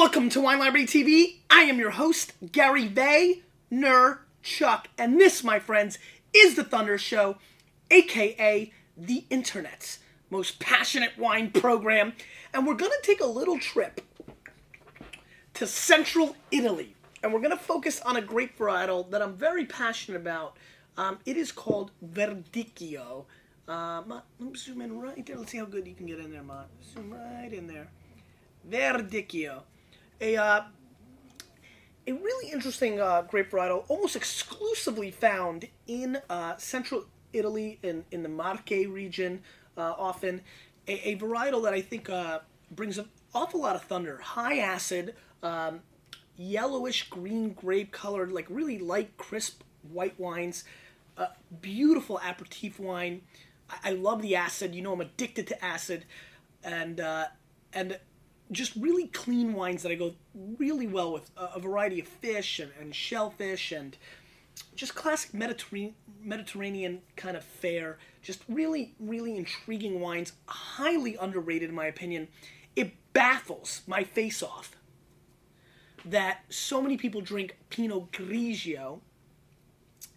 Welcome to Wine Library TV. I am your host, Gary Chuck, and this, my friends, is the Thunder Show, aka the Internet's most passionate wine program, and we're going to take a little trip to central Italy, and we're going to focus on a grape varietal that I'm very passionate about. It is called Verdicchio. Let me zoom in right there. Let's see how good you can get in there, Ma. Zoom right in there. Verdicchio. A really interesting grape varietal, almost exclusively found in central Italy, in the Marche region, often. A varietal that I think brings an awful lot of thunder. High acid, yellowish green grape colored, like really light, crisp white wines. Beautiful aperitif wine. I love the acid. You know I'm addicted to acid. And just really clean wines that I go really well with a variety of fish and shellfish and just classic Mediterranean kind of fare. Just really, really intriguing wines. Highly underrated in my opinion. It baffles my face off that so many people drink Pinot Grigio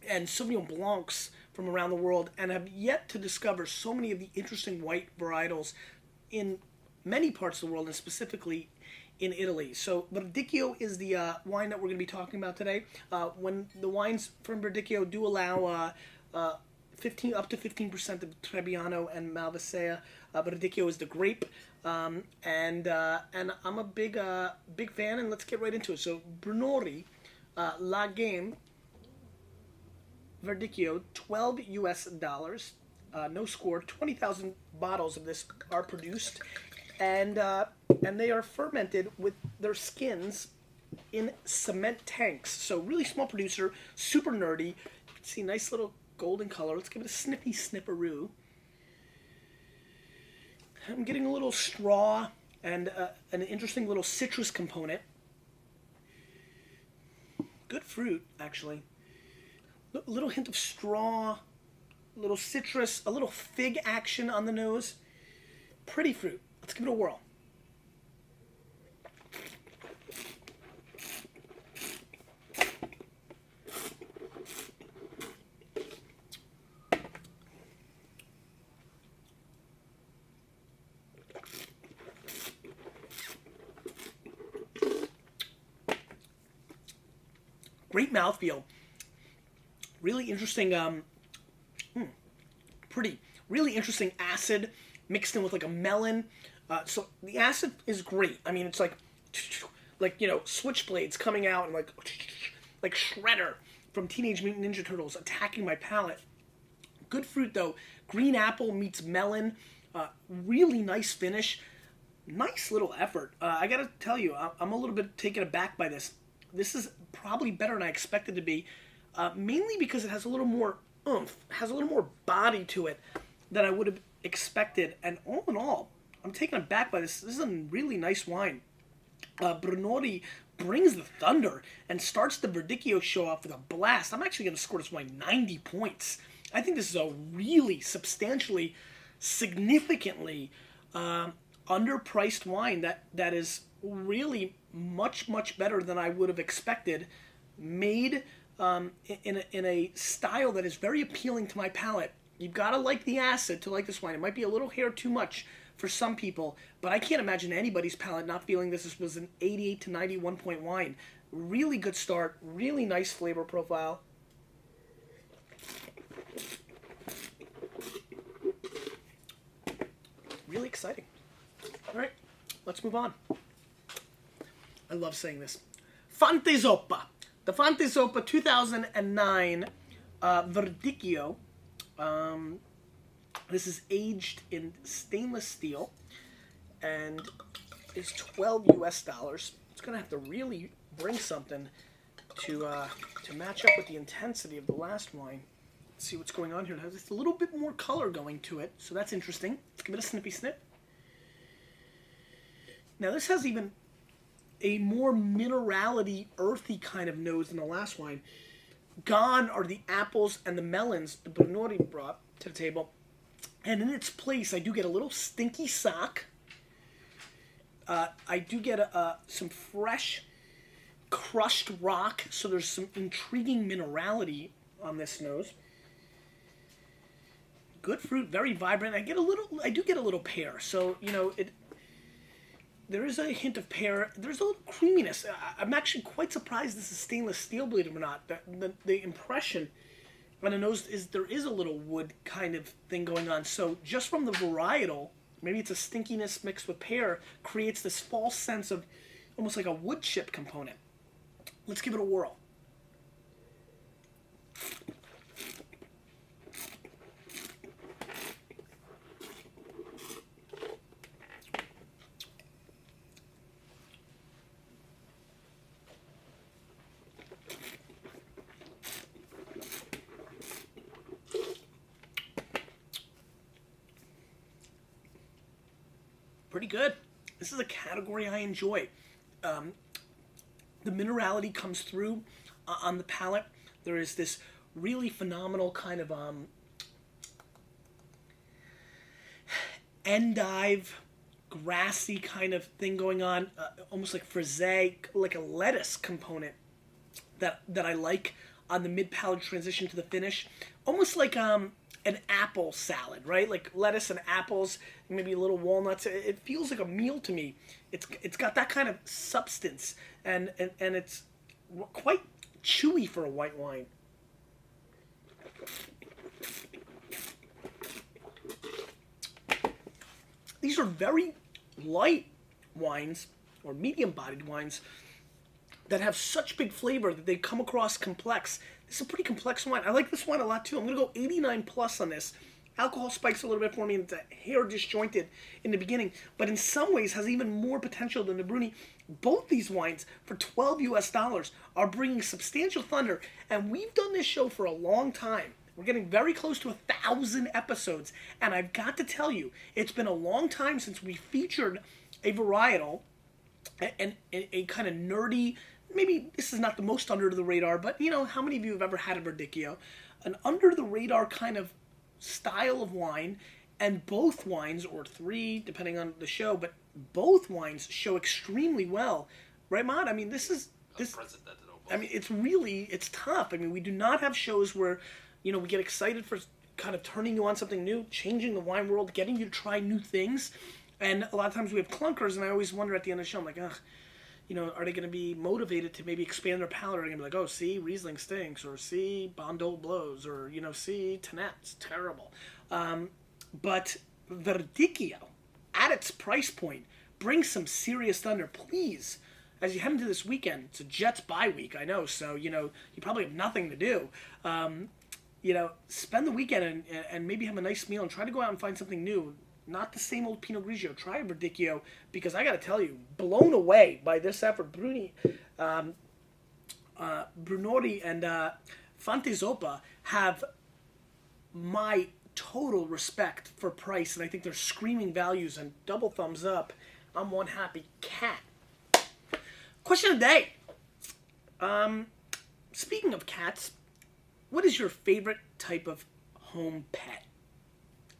and Sauvignon Blancs from around the world and have yet to discover so many of the interesting white varietals in many parts of the world, and specifically in Italy. So Verdicchio is the wine that we're going to be talking about today. When the wines from Verdicchio do allow 15 up to 15% of Trebbiano and Malvasia, Verdicchio is the grape, and I'm a big fan. And let's get right into it. So Brunori, La Game, Verdicchio, $12 US. No score. 20,000 bottles of this are produced. And they are fermented with their skins in cement tanks. So really small producer, super nerdy. You can see nice little golden color. Let's give it a snippy snipperoo. I'm getting a little straw and an interesting little citrus component. Good fruit, actually. A little hint of straw, a little citrus, a little fig action on the nose. Pretty fruit. Let's give it a whirl. Great mouthfeel. Really interesting, really interesting acid mixed in with like a melon. So the acid is great. I mean, it's like you know, switchblades coming out and like Shredder from Teenage Mutant Ninja Turtles attacking my palate. Good fruit though. Green apple meets melon. Really nice finish. Nice little effort. I gotta tell you, I'm a little bit taken aback by this. This is probably better than I expected to be, mainly because it has a little more oomph, has a little more body to it than I would have expected. And all in all, I'm taken aback by this. This is a really nice wine. Brunori brings the thunder and starts the Verdicchio show off with a blast. I'm actually going to score this wine 90 points. I think this is a really substantially, significantly underpriced wine that is really much, much better than I would have expected. Made in a style that is very appealing to my palate. You've got to like the acid to like this wine. It might be a little hair too much for some people, but I can't imagine anybody's palate not feeling this was an 88 to 91 point wine. Really good start, really nice flavor profile. Really exciting. All right, let's move on. I love saying this. Fantasopa. The Fantasopa 2009 Verdicchio. This is aged in stainless steel and is $12 US. It's going to have to really bring something to match up with the intensity of the last wine. Let's see what's going on here. It has a little bit more color going to it, so that's interesting. Let's give it a snippy snip. Now this has even a more minerality, earthy kind of nose than the last wine. Gone are the apples and the melons the Brunori brought to the table. And in its place, I do get a little stinky sock, I do get some fresh crushed rock, so there's some intriguing minerality on this nose. Good fruit, very vibrant. I do get a little pear, so there is a hint of pear. There's a little creaminess. I'm actually quite surprised this is stainless steel, believe it or not. The impression on the nose is there is a little wood kind of thing going on. So just from the varietal, maybe it's a stinkiness mixed with pear, creates this false sense of almost like a wood chip component. Let's give it a whirl. Pretty good. This is a category I enjoy. The minerality comes through on the palate. There is this really phenomenal kind of endive, grassy kind of thing going on, almost like frisee, like a lettuce component that I like on the mid-palate transition to the finish. Almost like an apple salad, right? Like lettuce and apples, maybe a little walnuts. It feels like a meal to me. It's got that kind of substance, and it's quite chewy for a white wine. These are very light wines, or medium-bodied wines, that have such big flavor that they come across complex. This is a pretty complex wine. I like this wine a lot too. I'm going to go 89 plus on this. Alcohol spikes a little bit for me, and it's a hair disjointed in the beginning, but in some ways has even more potential than the Bruni. Both these wines, for $12 US, are bringing substantial thunder, and we've done this show for a long time. We're getting very close to 1,000 episodes, and I've got to tell you, it's been a long time since we featured a varietal and a kind of nerdy, maybe this is not the most under the radar, but how many of you have ever had a Verdicchio? An under the radar kind of style of wine, and both wines, or three, depending on the show, but both wines show extremely well. Right, Matt? I mean, it's tough. I mean, we do not have shows where, we get excited for kind of turning you on something new, changing the wine world, getting you to try new things. And a lot of times we have clunkers, and I always wonder at the end of the show, I'm like, ugh, are they going to be motivated to maybe expand their palate? Or are they going to be like, oh, see, Riesling stinks, or see, Bondol blows, or, see, Tanat's terrible. But Verdicchio, at its price point, brings some serious thunder. Please, as you head into this weekend, it's a Jets bye week, I know, so, you probably have nothing to do. Spend the weekend and maybe have a nice meal and try to go out and find something new. Not the same old Pinot Grigio. Try a Verdicchio, because I got to tell you, blown away by this effort. Brunori and Fantasopa have my total respect for price, and I think they're screaming values, and double thumbs up. I'm one happy cat. Question of the day. Speaking of cats, what is your favorite type of home pet?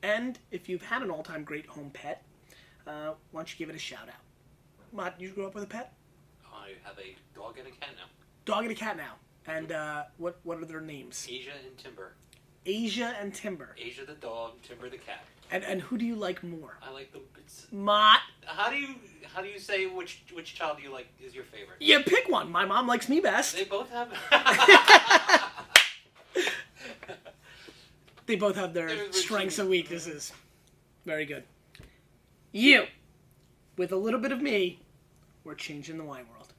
And if you've had an all-time great home pet, why don't you give it a shout-out? Matt, you grew up with a pet? I have a dog and a cat now. Dog and a cat now. And what are their names? Asia and Timber. Asia and Timber. Asia the dog, Timber the cat. And who do you like more? I like the... Matt. How do you say which child you like is your favorite? Yeah, pick one. My mom likes me best. They both have... They both have their strengths and weaknesses. Very good. You, with a little bit of me, we're changing the wine world.